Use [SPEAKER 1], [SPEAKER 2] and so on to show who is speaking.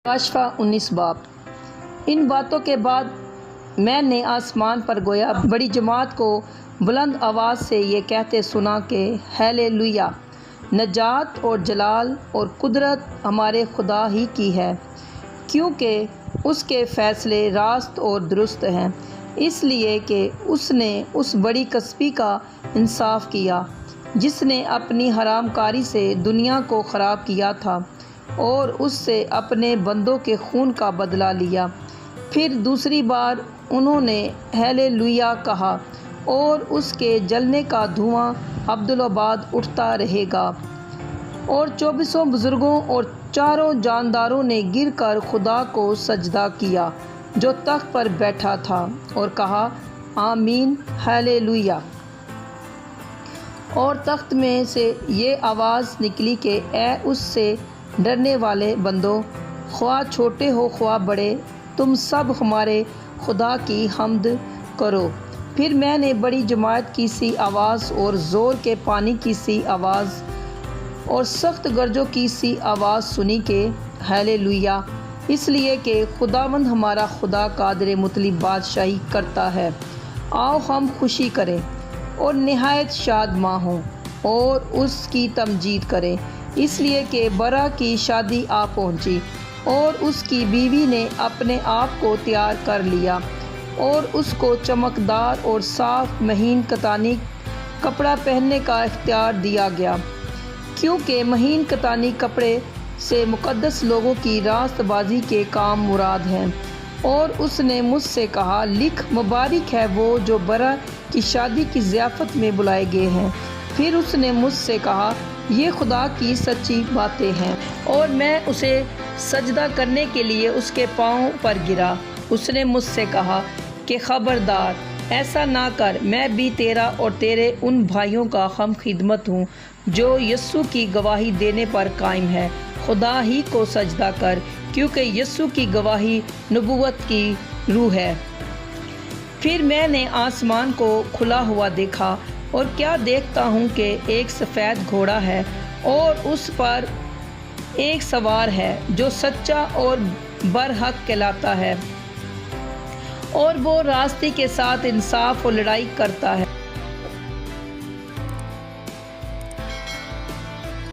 [SPEAKER 1] کاشفہ 19 باب۔ ان باتوں کے بعد میں نے آسمان پر گویا بڑی جماعت کو بلند آواز سے یہ کہتے سنا کہ ہیلیلویا، نجات اور جلال اور قدرت ہمارے خدا ہی کی ہے، کیونکہ اس کے فیصلے راست اور درست ہیں، اس لیے کہ اس نے اس بڑی کسبی کا انصاف کیا جس نے اپنی حرام کاری سے دنیا کو خراب کیا تھا اور اس سے اپنے بندوں کے خون کا بدلہ لیا۔ پھر دوسری بار انہوں نے ہیلیلویا کہا اور اس کے جلنے کا دھواں ابدالآباد اٹھتا رہے گا، اور 24 بزرگوں اور چاروں جانداروں نے گر کر خدا کو سجدہ کیا جو تخت پر بیٹھا تھا اور کہا آمین ہیلیلویا۔ اور تخت میں سے یہ آواز نکلی کہ اے اس سے ڈرنے والے بندو، خواہ چھوٹے ہو خواہ بڑے، تم سب ہمارے خدا کی حمد کرو۔ پھر میں نے بڑی جماعت کی سی آواز اور زور کے پانی کی سی آواز اور سخت گرجوں کی سی آواز سنی کہ ہیلیلویا، اس لیے کہ خداوند ہمارا خدا قادر مطلب بادشاہی کرتا ہے۔ آؤ ہم خوشی کریں اور نہایت شادماں ہوں اور اس کی تمجید کریں، اس لیے کہ برا کی شادی آ پہنچی اور اس کی بیوی نے اپنے آپ کو تیار کر لیا، اور اس کو چمکدار اور صاف مہین کتانی کپڑا پہننے کا اختیار دیا گیا، کیونکہ مہین کتانی کپڑے سے مقدس لوگوں کی راست بازی کے کام مراد ہیں۔ اور اس نے مجھ سے کہا لکھ، مبارک ہے وہ جو برا کی شادی کی ضیافت میں بلائے گئے ہیں۔ پھر اس نے مجھ سے کہا یہ خدا کی سچی باتیں ہیں، اور میں اسے سجدہ کرنے کے لیے اس کے پاؤں پر گرا۔ اس نے مجھ سے کہا کہ خبردار، ایسا نہ کر، میں بھی تیرا اور تیرے ان بھائیوں کا ہم خدمت ہوں جو یسوع کی گواہی دینے پر قائم ہے۔ خدا ہی کو سجدہ کر، کیونکہ یسوع کی گواہی نبوت کی روح ہے۔ پھر میں نے آسمان کو کھلا ہوا دیکھا، اور کیا دیکھتا ہوں کہ ایک سفید گھوڑا ہے، اور اس پر ایک سوار ہے جو سچا اور برحق کہلاتا ہے، اور وہ راستے کے ساتھ انصاف اور لڑائی کرتا ہے۔